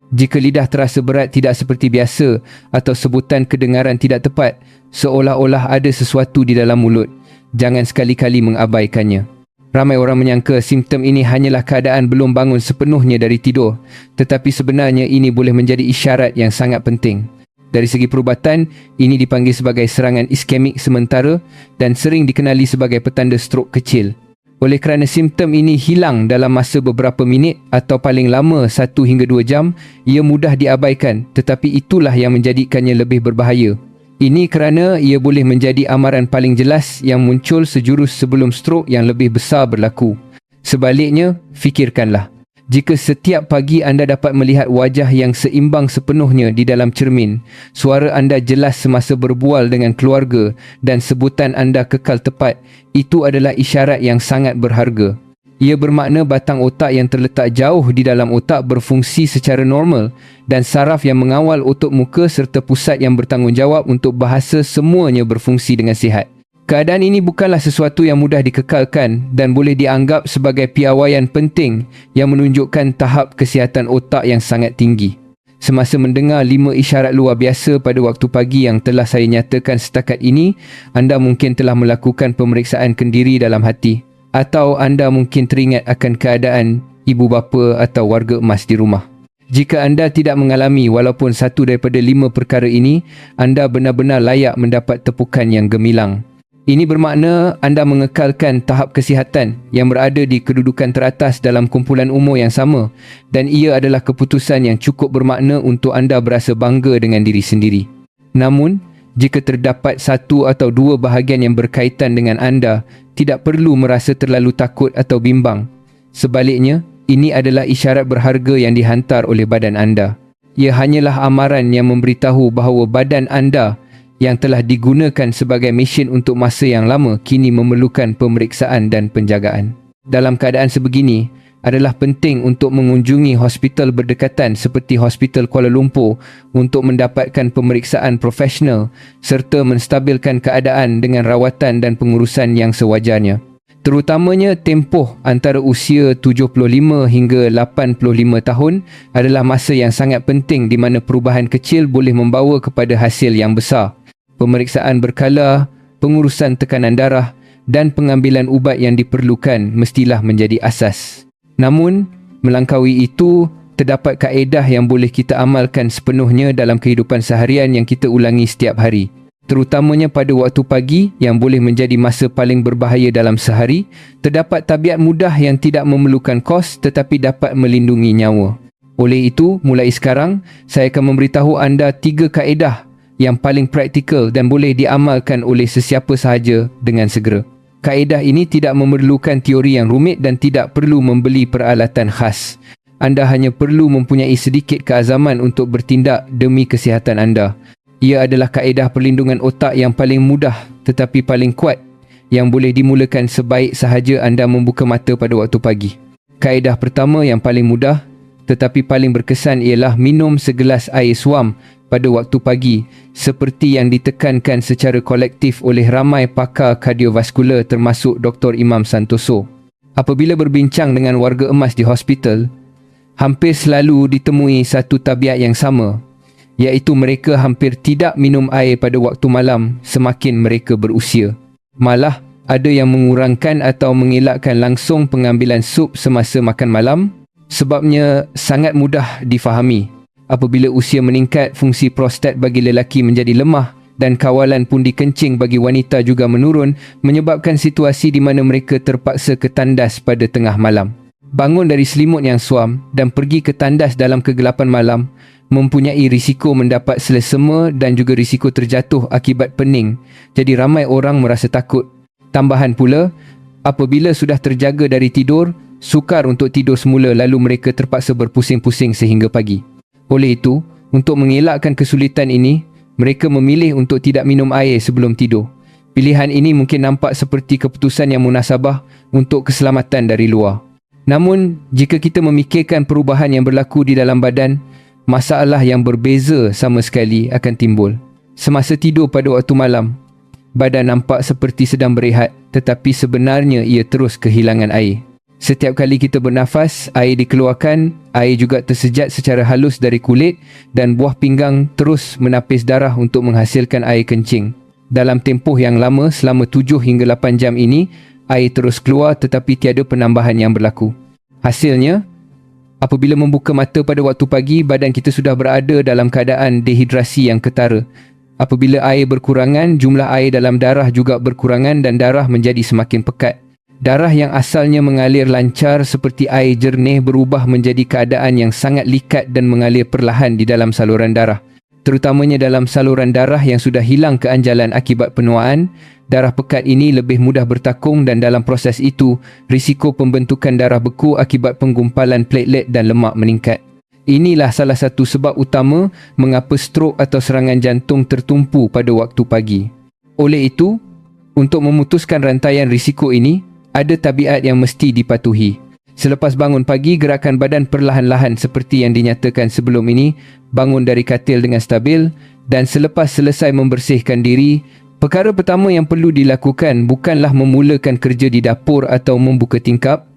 Jika lidah terasa berat tidak seperti biasa atau sebutan kedengaran tidak tepat, seolah-olah ada sesuatu di dalam mulut, jangan sekali-kali mengabaikannya. Ramai orang menyangka simptom ini hanyalah keadaan belum bangun sepenuhnya dari tidur, tetapi sebenarnya ini boleh menjadi isyarat yang sangat penting. Dari segi perubatan, ini dipanggil sebagai serangan iskemik sementara dan sering dikenali sebagai petanda strok kecil. Oleh kerana simptom ini hilang dalam masa beberapa minit atau paling lama 1 hingga 2 jam, ia mudah diabaikan, tetapi itulah yang menjadikannya lebih berbahaya. Ini kerana ia boleh menjadi amaran paling jelas yang muncul sejurus sebelum strok yang lebih besar berlaku. Sebaliknya, fikirkanlah. Jika setiap pagi anda dapat melihat wajah yang seimbang sepenuhnya di dalam cermin, suara anda jelas semasa berbual dengan keluarga dan sebutan anda kekal tepat, itu adalah isyarat yang sangat berharga. Ia bermakna batang otak yang terletak jauh di dalam otak berfungsi secara normal dan saraf yang mengawal otot muka serta pusat yang bertanggungjawab untuk bahasa semuanya berfungsi dengan sihat. Keadaan ini bukanlah sesuatu yang mudah dikekalkan dan boleh dianggap sebagai piawaian penting yang menunjukkan tahap kesihatan otak yang sangat tinggi. Semasa mendengar 5 isyarat luar biasa pada waktu pagi yang telah saya nyatakan setakat ini, anda mungkin telah melakukan pemeriksaan kendiri dalam hati atau anda mungkin teringat akan keadaan ibu bapa atau warga emas di rumah. Jika anda tidak mengalami walaupun satu daripada 5 perkara ini, anda benar-benar layak mendapat tepukan yang gemilang. Ini bermakna anda mengekalkan tahap kesihatan yang berada di kedudukan teratas dalam kumpulan umur yang sama dan ia adalah keputusan yang cukup bermakna untuk anda berasa bangga dengan diri sendiri. Namun, jika terdapat 1 atau 2 bahagian yang berkaitan dengan anda, tidak perlu merasa terlalu takut atau bimbang. Sebaliknya, ini adalah isyarat berharga yang dihantar oleh badan anda. Ia hanyalah amaran yang memberitahu bahawa badan anda yang telah digunakan sebagai mesin untuk masa yang lama kini memerlukan pemeriksaan dan penjagaan. Dalam keadaan sebegini, adalah penting untuk mengunjungi hospital berdekatan seperti Hospital Kuala Lumpur untuk mendapatkan pemeriksaan profesional serta menstabilkan keadaan dengan rawatan dan pengurusan yang sewajarnya. Terutamanya tempoh antara usia 75 hingga 85 tahun adalah masa yang sangat penting di mana perubahan kecil boleh membawa kepada hasil yang besar. Pemeriksaan berkala, pengurusan tekanan darah dan pengambilan ubat yang diperlukan mestilah menjadi asas. Namun, melangkaui itu, terdapat kaedah yang boleh kita amalkan sepenuhnya dalam kehidupan seharian yang kita ulangi setiap hari. Terutamanya pada waktu pagi yang boleh menjadi masa paling berbahaya dalam sehari, terdapat tabiat mudah yang tidak memerlukan kos tetapi dapat melindungi nyawa. Oleh itu, mulai sekarang, saya akan memberitahu anda 3 kaedah yang paling praktikal dan boleh diamalkan oleh sesiapa sahaja dengan segera. Kaedah ini tidak memerlukan teori yang rumit dan tidak perlu membeli peralatan khas. Anda hanya perlu mempunyai sedikit keazaman untuk bertindak demi kesihatan anda. Ia adalah kaedah perlindungan otak yang paling mudah tetapi paling kuat yang boleh dimulakan sebaik sahaja anda membuka mata pada waktu pagi. Kaedah pertama yang paling mudah tetapi paling berkesan ialah minum segelas air suam pada waktu pagi seperti yang ditekankan secara kolektif oleh ramai pakar kardiovaskular termasuk Dr. Imam Santoso. Apabila berbincang dengan warga emas di hospital, hampir selalu ditemui satu tabiat yang sama, iaitu mereka hampir tidak minum air pada waktu malam semakin mereka berusia. Malah, ada yang mengurangkan atau mengelakkan langsung pengambilan sup semasa makan malam. Sebabnya sangat mudah difahami. Apabila usia meningkat, fungsi prostat bagi lelaki menjadi lemah dan kawalan pundi kencing bagi wanita juga menurun, menyebabkan situasi di mana mereka terpaksa ke tandas pada tengah malam. Bangun dari selimut yang suam dan pergi ke tandas dalam kegelapan malam mempunyai risiko mendapat selesema dan juga risiko terjatuh akibat pening. Jadi ramai orang merasa takut. Tambahan pula, apabila sudah terjaga dari tidur, sukar untuk tidur semula lalu mereka terpaksa berpusing-pusing sehingga pagi. Oleh itu, untuk mengelakkan kesulitan ini, mereka memilih untuk tidak minum air sebelum tidur. Pilihan ini mungkin nampak seperti keputusan yang munasabah untuk keselamatan dari luar. Namun, jika kita memikirkan perubahan yang berlaku di dalam badan, masalah yang berbeza sama sekali akan timbul. Semasa tidur pada waktu malam, badan nampak seperti sedang berehat, tetapi sebenarnya ia terus kehilangan air. Setiap kali kita bernafas, air dikeluarkan, air juga tersejat secara halus dari kulit dan buah pinggang terus menapis darah untuk menghasilkan air kencing. Dalam tempoh yang lama selama 7 hingga 8 jam ini, air terus keluar tetapi tiada penambahan yang berlaku. Hasilnya, apabila membuka mata pada waktu pagi, badan kita sudah berada dalam keadaan dehidrasi yang ketara. Apabila air berkurangan, jumlah air dalam darah juga berkurangan dan darah menjadi semakin pekat. Darah yang asalnya mengalir lancar seperti air jernih berubah menjadi keadaan yang sangat likat dan mengalir perlahan di dalam saluran darah. Terutamanya dalam saluran darah yang sudah hilang keanjalan akibat penuaan, darah pekat ini lebih mudah bertakung dan dalam proses itu, risiko pembentukan darah beku akibat penggumpalan platelet dan lemak meningkat. Inilah salah satu sebab utama mengapa strok atau serangan jantung tertumpu pada waktu pagi. Oleh itu, untuk memutuskan rantaian risiko ini, ada tabiat yang mesti dipatuhi. Selepas bangun pagi, gerakan badan perlahan-lahan seperti yang dinyatakan sebelum ini, bangun dari katil dengan stabil dan selepas selesai membersihkan diri, perkara pertama yang perlu dilakukan bukanlah memulakan kerja di dapur atau membuka tingkap,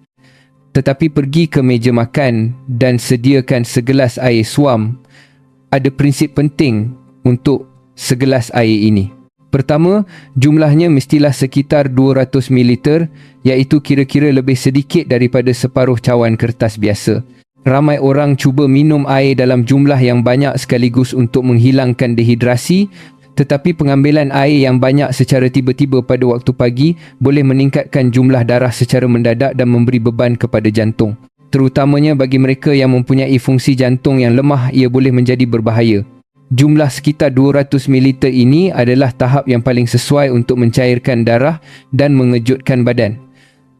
tetapi pergi ke meja makan dan sediakan segelas air suam. Ada prinsip penting untuk segelas air ini. Pertama, jumlahnya mestilah sekitar 200 ml, iaitu kira-kira lebih sedikit daripada separuh cawan kertas biasa. Ramai orang cuba minum air dalam jumlah yang banyak sekaligus untuk menghilangkan dehidrasi, tetapi pengambilan air yang banyak secara tiba-tiba pada waktu pagi boleh meningkatkan jumlah darah secara mendadak dan memberi beban kepada jantung. Terutamanya bagi mereka yang mempunyai fungsi jantung yang lemah, ia boleh menjadi berbahaya. Jumlah sekitar 200 ml ini adalah tahap yang paling sesuai untuk mencairkan darah dan mengejutkan badan.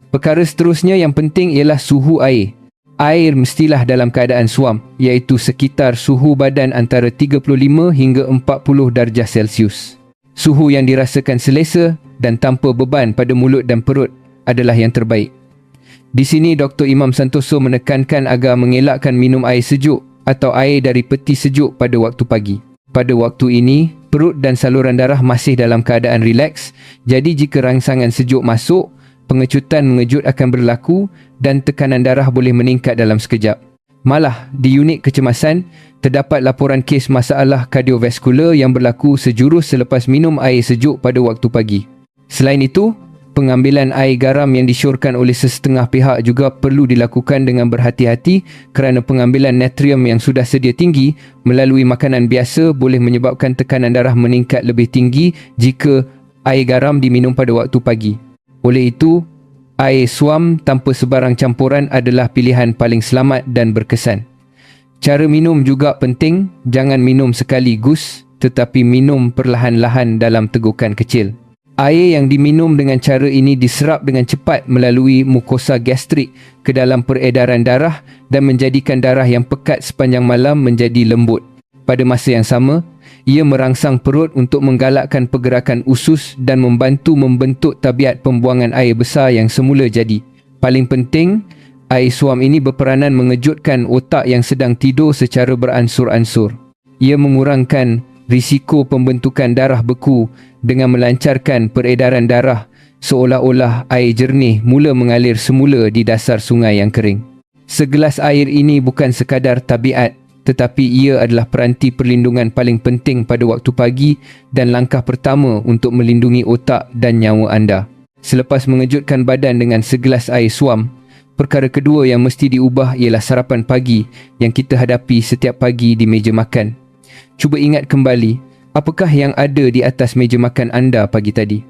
Perkara seterusnya yang penting ialah suhu air. Air mestilah dalam keadaan suam, iaitu sekitar suhu badan antara 35 hingga 40 darjah Celsius. Suhu yang dirasakan selesa dan tanpa beban pada mulut dan perut adalah yang terbaik. Di sini Dr. Imam Santoso menekankan agar mengelakkan minum air sejuk atau air dari peti sejuk pada waktu pagi. Pada waktu ini, perut dan saluran darah masih dalam keadaan rileks, jadi jika rangsangan sejuk masuk, pengecutan mengejut akan berlaku dan tekanan darah boleh meningkat dalam sekejap. Malah, di unit kecemasan, terdapat laporan kes masalah kardiovaskular yang berlaku sejurus selepas minum air sejuk pada waktu pagi. Selain itu, pengambilan air garam yang disyorkan oleh sesetengah pihak juga perlu dilakukan dengan berhati-hati kerana pengambilan natrium yang sudah sedia tinggi melalui makanan biasa boleh menyebabkan tekanan darah meningkat lebih tinggi jika air garam diminum pada waktu pagi. Oleh itu, air suam tanpa sebarang campuran adalah pilihan paling selamat dan berkesan. Cara minum juga penting, jangan minum sekaligus tetapi minum perlahan-lahan dalam tegukan kecil. Air yang diminum dengan cara ini diserap dengan cepat melalui mukosa gastrik ke dalam peredaran darah dan menjadikan darah yang pekat sepanjang malam menjadi lembut. Pada masa yang sama, ia merangsang perut untuk menggalakkan pergerakan usus dan membantu membentuk tabiat pembuangan air besar yang semula jadi. Paling penting, air suam ini berperanan mengejutkan otak yang sedang tidur secara beransur-ansur. Ia mengurangkan risiko pembentukan darah beku dengan melancarkan peredaran darah seolah-olah air jernih mula mengalir semula di dasar sungai yang kering. Segelas air ini bukan sekadar tabiat, tetapi ia adalah peranti perlindungan paling penting pada waktu pagi dan langkah pertama untuk melindungi otak dan nyawa anda. Selepas mengejutkan badan dengan segelas air suam, perkara kedua yang mesti diubah ialah sarapan pagi yang kita hadapi setiap pagi di meja makan. Cuba ingat kembali, apakah yang ada di atas meja makan anda pagi tadi?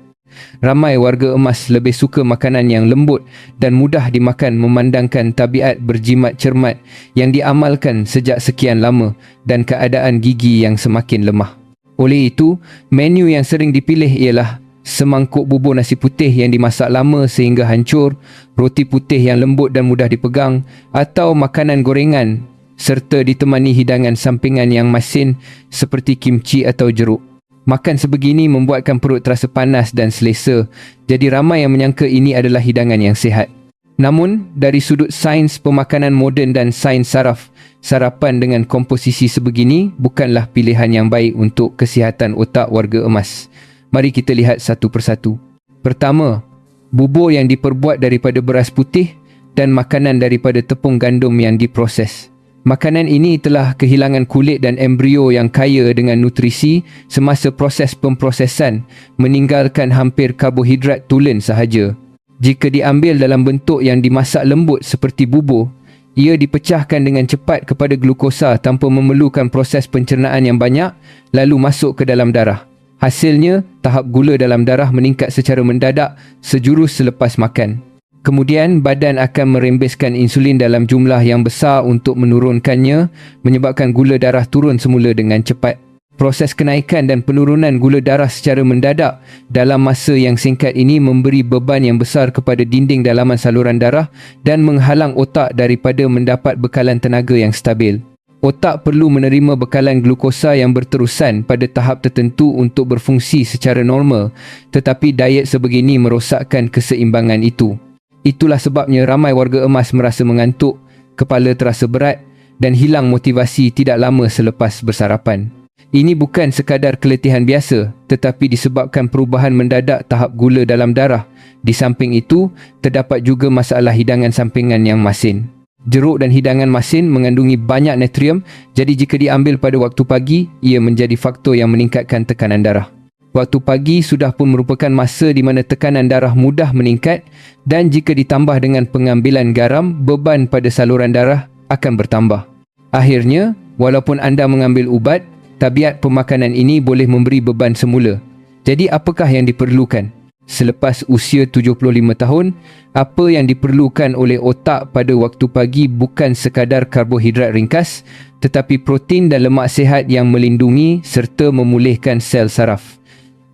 Ramai warga emas lebih suka makanan yang lembut dan mudah dimakan memandangkan tabiat berjimat cermat yang diamalkan sejak sekian lama dan keadaan gigi yang semakin lemah. Oleh itu, menu yang sering dipilih ialah semangkuk bubur nasi putih yang dimasak lama sehingga hancur, roti putih yang lembut dan mudah dipegang, atau makanan gorengan serta ditemani hidangan sampingan yang masin seperti kimchi atau jeruk. Makan sebegini membuatkan perut terasa panas dan selesa, jadi ramai yang menyangka ini adalah hidangan yang sihat. Namun, dari sudut sains pemakanan moden dan sains saraf, sarapan dengan komposisi sebegini bukanlah pilihan yang baik untuk kesihatan otak warga emas. Mari kita lihat satu persatu. Pertama, bubur yang diperbuat daripada beras putih dan makanan daripada tepung gandum yang diproses. Makanan ini telah kehilangan kulit dan embrio yang kaya dengan nutrisi semasa proses pemprosesan, meninggalkan hampir karbohidrat tulen sahaja. Jika diambil dalam bentuk yang dimasak lembut seperti bubur, ia dipecahkan dengan cepat kepada glukosa tanpa memerlukan proses pencernaan yang banyak, lalu masuk ke dalam darah. Hasilnya, tahap gula dalam darah meningkat secara mendadak sejurus selepas makan. Kemudian, badan akan merembeskan insulin dalam jumlah yang besar untuk menurunkannya, menyebabkan gula darah turun semula dengan cepat. Proses kenaikan dan penurunan gula darah secara mendadak dalam masa yang singkat ini memberi beban yang besar kepada dinding dalaman saluran darah dan menghalang otak daripada mendapat bekalan tenaga yang stabil. Otak perlu menerima bekalan glukosa yang berterusan pada tahap tertentu untuk berfungsi secara normal, tetapi diet sebegini merosakkan keseimbangan itu. Itulah sebabnya ramai warga emas merasa mengantuk, kepala terasa berat dan hilang motivasi tidak lama selepas bersarapan. Ini bukan sekadar keletihan biasa, tetapi disebabkan perubahan mendadak tahap gula dalam darah. Di samping itu, terdapat juga masalah hidangan sampingan yang masin. Jeruk dan hidangan masin mengandungi banyak natrium, jadi jika diambil pada waktu pagi, ia menjadi faktor yang meningkatkan tekanan darah. Waktu pagi sudah pun merupakan masa di mana tekanan darah mudah meningkat dan jika ditambah dengan pengambilan garam, beban pada saluran darah akan bertambah. Akhirnya, walaupun anda mengambil ubat, tabiat pemakanan ini boleh memberi beban semula. Jadi apakah yang diperlukan? Selepas usia 75 tahun, apa yang diperlukan oleh otak pada waktu pagi bukan sekadar karbohidrat ringkas, tetapi protein dan lemak sihat yang melindungi serta memulihkan sel saraf.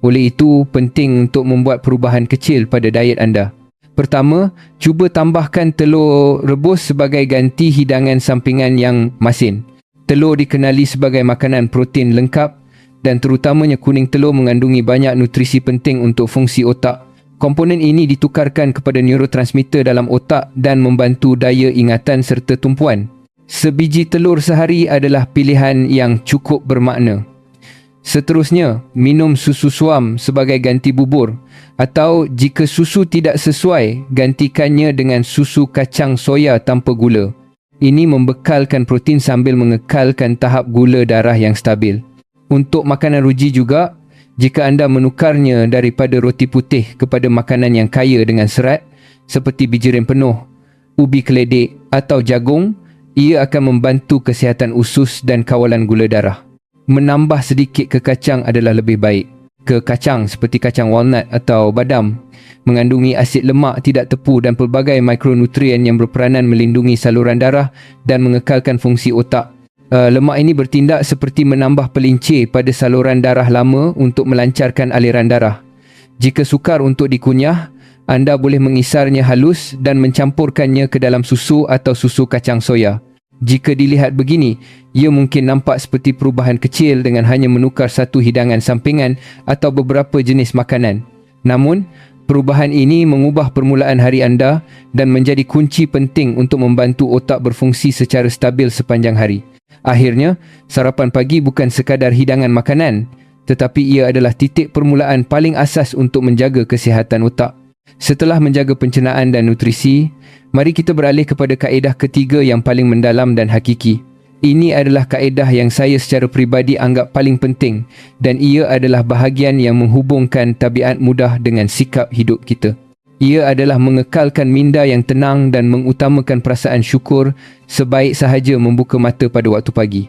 Oleh itu, penting untuk membuat perubahan kecil pada diet anda. Pertama, cuba tambahkan telur rebus sebagai ganti hidangan sampingan yang masin. Telur dikenali sebagai makanan protein lengkap dan terutamanya kuning telur mengandungi banyak nutrisi penting untuk fungsi otak. Komponen ini ditukarkan kepada neurotransmitter dalam otak dan membantu daya ingatan serta tumpuan. Sebiji telur sehari adalah pilihan yang cukup bermakna. Seterusnya, minum susu suam sebagai ganti bubur, atau jika susu tidak sesuai, gantikannya dengan susu kacang soya tanpa gula. Ini membekalkan protein sambil mengekalkan tahap gula darah yang stabil. Untuk makanan ruji juga, jika anda menukarnya daripada roti putih kepada makanan yang kaya dengan serat seperti biji rem penuh, ubi keledek atau jagung, ia akan membantu kesihatan usus dan kawalan gula darah. Menambah sedikit ke kacang adalah lebih baik. Ke kacang seperti kacang walnut atau badam mengandungi asid lemak tidak tepu dan pelbagai mikronutrien yang berperanan melindungi saluran darah dan mengekalkan fungsi otak. Lemak ini bertindak seperti menambah pelincir pada saluran darah lama untuk melancarkan aliran darah. Jika sukar untuk dikunyah, anda boleh mengisarnya halus dan mencampurkannya ke dalam susu atau susu kacang soya. Jika dilihat begini, ia mungkin nampak seperti perubahan kecil dengan hanya menukar satu hidangan sampingan atau beberapa jenis makanan. Namun, perubahan ini mengubah permulaan hari anda dan menjadi kunci penting untuk membantu otak berfungsi secara stabil sepanjang hari. Akhirnya, sarapan pagi bukan sekadar hidangan makanan, tetapi ia adalah titik permulaan paling asas untuk menjaga kesihatan otak. Setelah menjaga pencernaan dan nutrisi, mari kita beralih kepada kaedah ketiga yang paling mendalam dan hakiki. Ini adalah kaedah yang saya secara peribadi anggap paling penting dan ia adalah bahagian yang menghubungkan tabiat mudah dengan sikap hidup kita. Ia adalah mengekalkan minda yang tenang dan mengutamakan perasaan syukur sebaik sahaja membuka mata pada waktu pagi.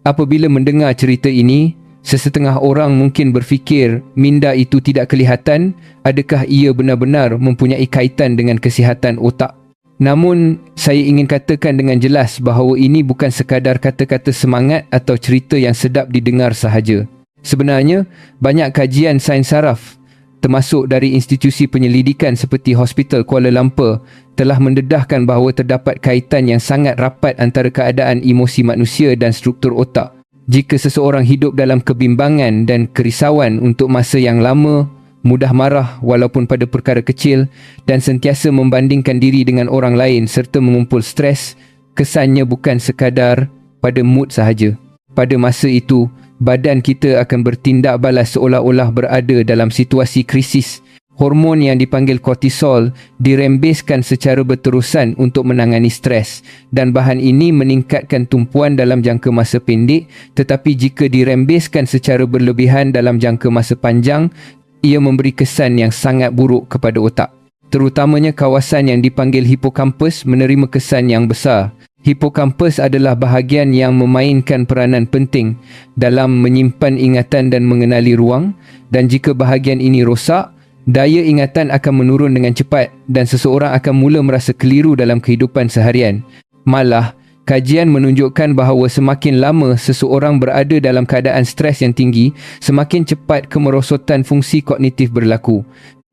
Apabila mendengar cerita ini, sesetengah orang mungkin berfikir minda itu tidak kelihatan, adakah ia benar-benar mempunyai kaitan dengan kesihatan otak? Namun, saya ingin katakan dengan jelas bahawa ini bukan sekadar kata-kata semangat atau cerita yang sedap didengar sahaja. Sebenarnya, banyak kajian sains saraf termasuk dari institusi penyelidikan seperti Hospital Kuala Lumpur telah mendedahkan bahawa terdapat kaitan yang sangat rapat antara keadaan emosi manusia dan struktur otak. Jika seseorang hidup dalam kebimbangan dan kerisauan untuk masa yang lama, mudah marah walaupun pada perkara kecil dan sentiasa membandingkan diri dengan orang lain serta mengumpul stres, kesannya bukan sekadar pada mood sahaja. Pada masa itu, badan kita akan bertindak balas seolah-olah berada dalam situasi krisis. Hormon yang dipanggil kortisol dirembeskan secara berterusan untuk menangani stres dan bahan ini meningkatkan tumpuan dalam jangka masa pendek, tetapi jika dirembeskan secara berlebihan dalam jangka masa panjang, ia memberi kesan yang sangat buruk kepada otak. Terutamanya kawasan yang dipanggil hipokampus menerima kesan yang besar. Hipokampus adalah bahagian yang memainkan peranan penting dalam menyimpan ingatan dan mengenali ruang, dan jika bahagian ini rosak, daya ingatan akan menurun dengan cepat dan seseorang akan mula merasa keliru dalam kehidupan seharian. Malah, kajian menunjukkan bahawa semakin lama seseorang berada dalam keadaan stres yang tinggi, semakin cepat kemerosotan fungsi kognitif berlaku.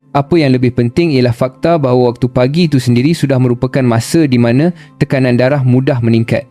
Apa yang lebih penting ialah fakta bahawa waktu pagi itu sendiri sudah merupakan masa di mana tekanan darah mudah meningkat.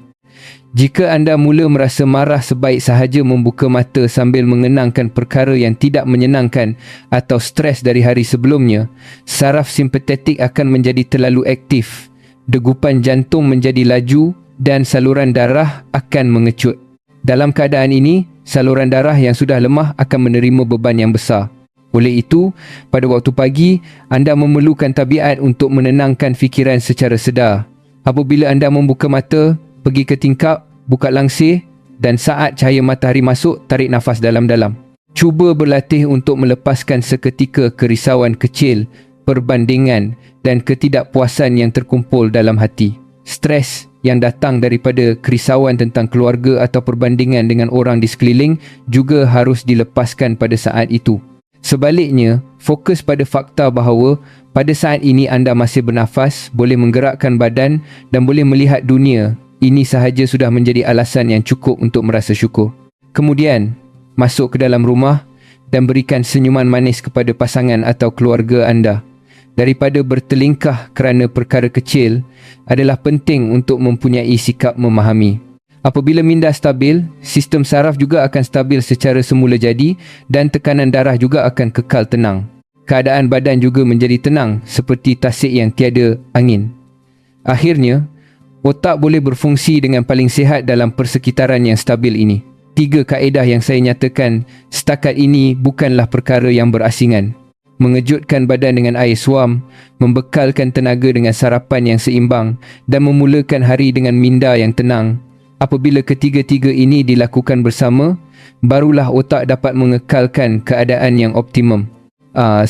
Jika anda mula merasa marah, sebaik sahaja membuka mata sambil mengenangkan perkara yang tidak menyenangkan atau stres dari hari sebelumnya. Saraf simpatetik akan menjadi terlalu aktif, degupan jantung menjadi laju dan saluran darah akan mengecut. Dalam keadaan ini, saluran darah yang sudah lemah akan menerima beban yang besar. Oleh itu, pada waktu pagi, anda memerlukan tabiat untuk menenangkan fikiran secara sedar. Apabila anda membuka mata, pergi ke tingkap, buka langsir dan saat cahaya matahari masuk, tarik nafas dalam-dalam. Cuba berlatih untuk melepaskan seketika kerisauan kecil, perbandingan dan ketidakpuasan yang terkumpul dalam hati. Stres yang datang daripada kerisauan tentang keluarga atau perbandingan dengan orang di sekeliling juga harus dilepaskan pada saat itu. Sebaliknya, fokus pada fakta bahawa pada saat ini anda masih bernafas, boleh menggerakkan badan dan boleh melihat dunia. Ini sahaja sudah menjadi alasan yang cukup untuk merasa syukur. Kemudian, masuk ke dalam rumah dan berikan senyuman manis kepada pasangan atau keluarga anda. Daripada bertelingkah kerana perkara kecil, adalah penting untuk mempunyai sikap memahami. Apabila minda stabil, sistem saraf juga akan stabil secara semula jadi dan tekanan darah juga akan kekal tenang. Keadaan badan juga menjadi tenang seperti tasik yang tiada angin. Akhirnya, otak boleh berfungsi dengan paling sihat dalam persekitaran yang stabil ini. 3 kaedah yang saya nyatakan setakat ini bukanlah perkara yang berasingan. Mengejutkan badan dengan air suam, membekalkan tenaga dengan sarapan yang seimbang dan memulakan hari dengan minda yang tenang. Apabila ketiga-tiga ini dilakukan bersama, barulah otak dapat mengekalkan keadaan yang optimum.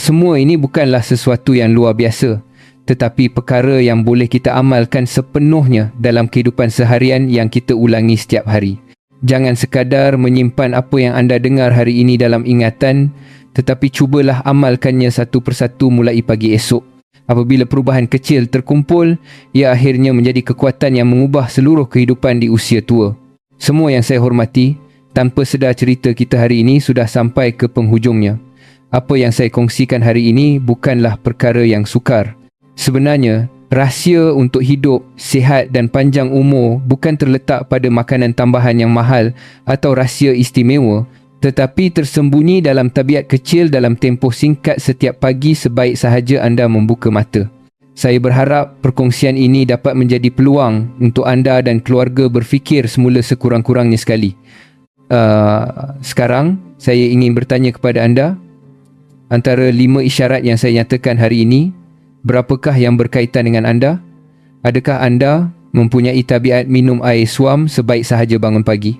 Semua ini bukanlah sesuatu yang luar biasa, tetapi perkara yang boleh kita amalkan sepenuhnya dalam kehidupan seharian yang kita ulangi setiap hari. Jangan sekadar menyimpan apa yang anda dengar hari ini dalam ingatan, tetapi cubalah amalkannya satu persatu mulai pagi esok. Apabila perubahan kecil terkumpul, ia akhirnya menjadi kekuatan yang mengubah seluruh kehidupan di usia tua. Semua yang saya hormati, tanpa sedar cerita kita hari ini sudah sampai ke penghujungnya. Apa yang saya kongsikan hari ini bukanlah perkara yang sukar. Sebenarnya, rahsia untuk hidup, sihat dan panjang umur bukan terletak pada makanan tambahan yang mahal atau rahsia istimewa, tetapi tersembunyi dalam tabiat kecil dalam tempoh singkat setiap pagi sebaik sahaja anda membuka mata. Saya berharap perkongsian ini dapat menjadi peluang untuk anda dan keluarga berfikir semula sekurang-kurangnya sekali. Sekarang, saya ingin bertanya kepada anda, antara 5 isyarat yang saya nyatakan hari ini, berapakah yang berkaitan dengan anda? Adakah anda mempunyai tabiat minum air suam sebaik sahaja bangun pagi?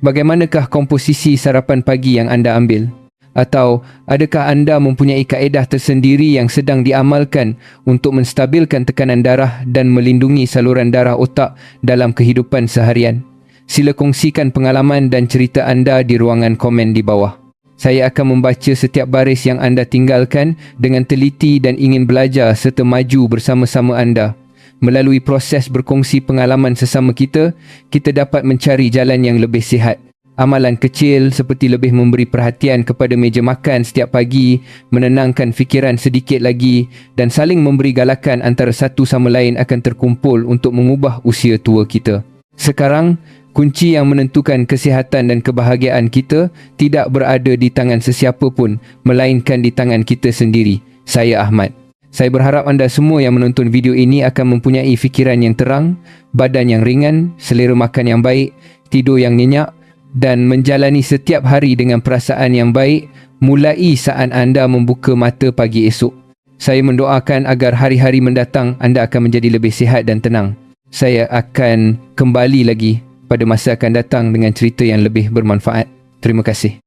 Bagaimanakah komposisi sarapan pagi yang anda ambil? Atau adakah anda mempunyai kaedah tersendiri yang sedang diamalkan untuk menstabilkan tekanan darah dan melindungi saluran darah otak dalam kehidupan seharian? Sila kongsikan pengalaman dan cerita anda di ruangan komen di bawah. Saya akan membaca setiap baris yang anda tinggalkan dengan teliti dan ingin belajar serta maju bersama-sama anda. Melalui proses berkongsi pengalaman sesama kita dapat mencari jalan yang lebih sihat. Amalan kecil seperti lebih memberi perhatian kepada meja makan setiap pagi, menenangkan fikiran sedikit lagi dan saling memberi galakan antara satu sama lain akan terkumpul untuk mengubah usia tua kita. Sekarang, kunci yang menentukan kesihatan dan kebahagiaan kita tidak berada di tangan sesiapa pun, melainkan di tangan kita sendiri. Saya Ahmad. Saya berharap anda semua yang menonton video ini akan mempunyai fikiran yang terang, badan yang ringan, selera makan yang baik, tidur yang nyenyak dan menjalani setiap hari dengan perasaan yang baik mulai saat anda membuka mata pagi esok. Saya mendoakan agar hari-hari mendatang anda akan menjadi lebih sihat dan tenang. Saya akan kembali lagi pada masa akan datang dengan cerita yang lebih bermanfaat. Terima kasih.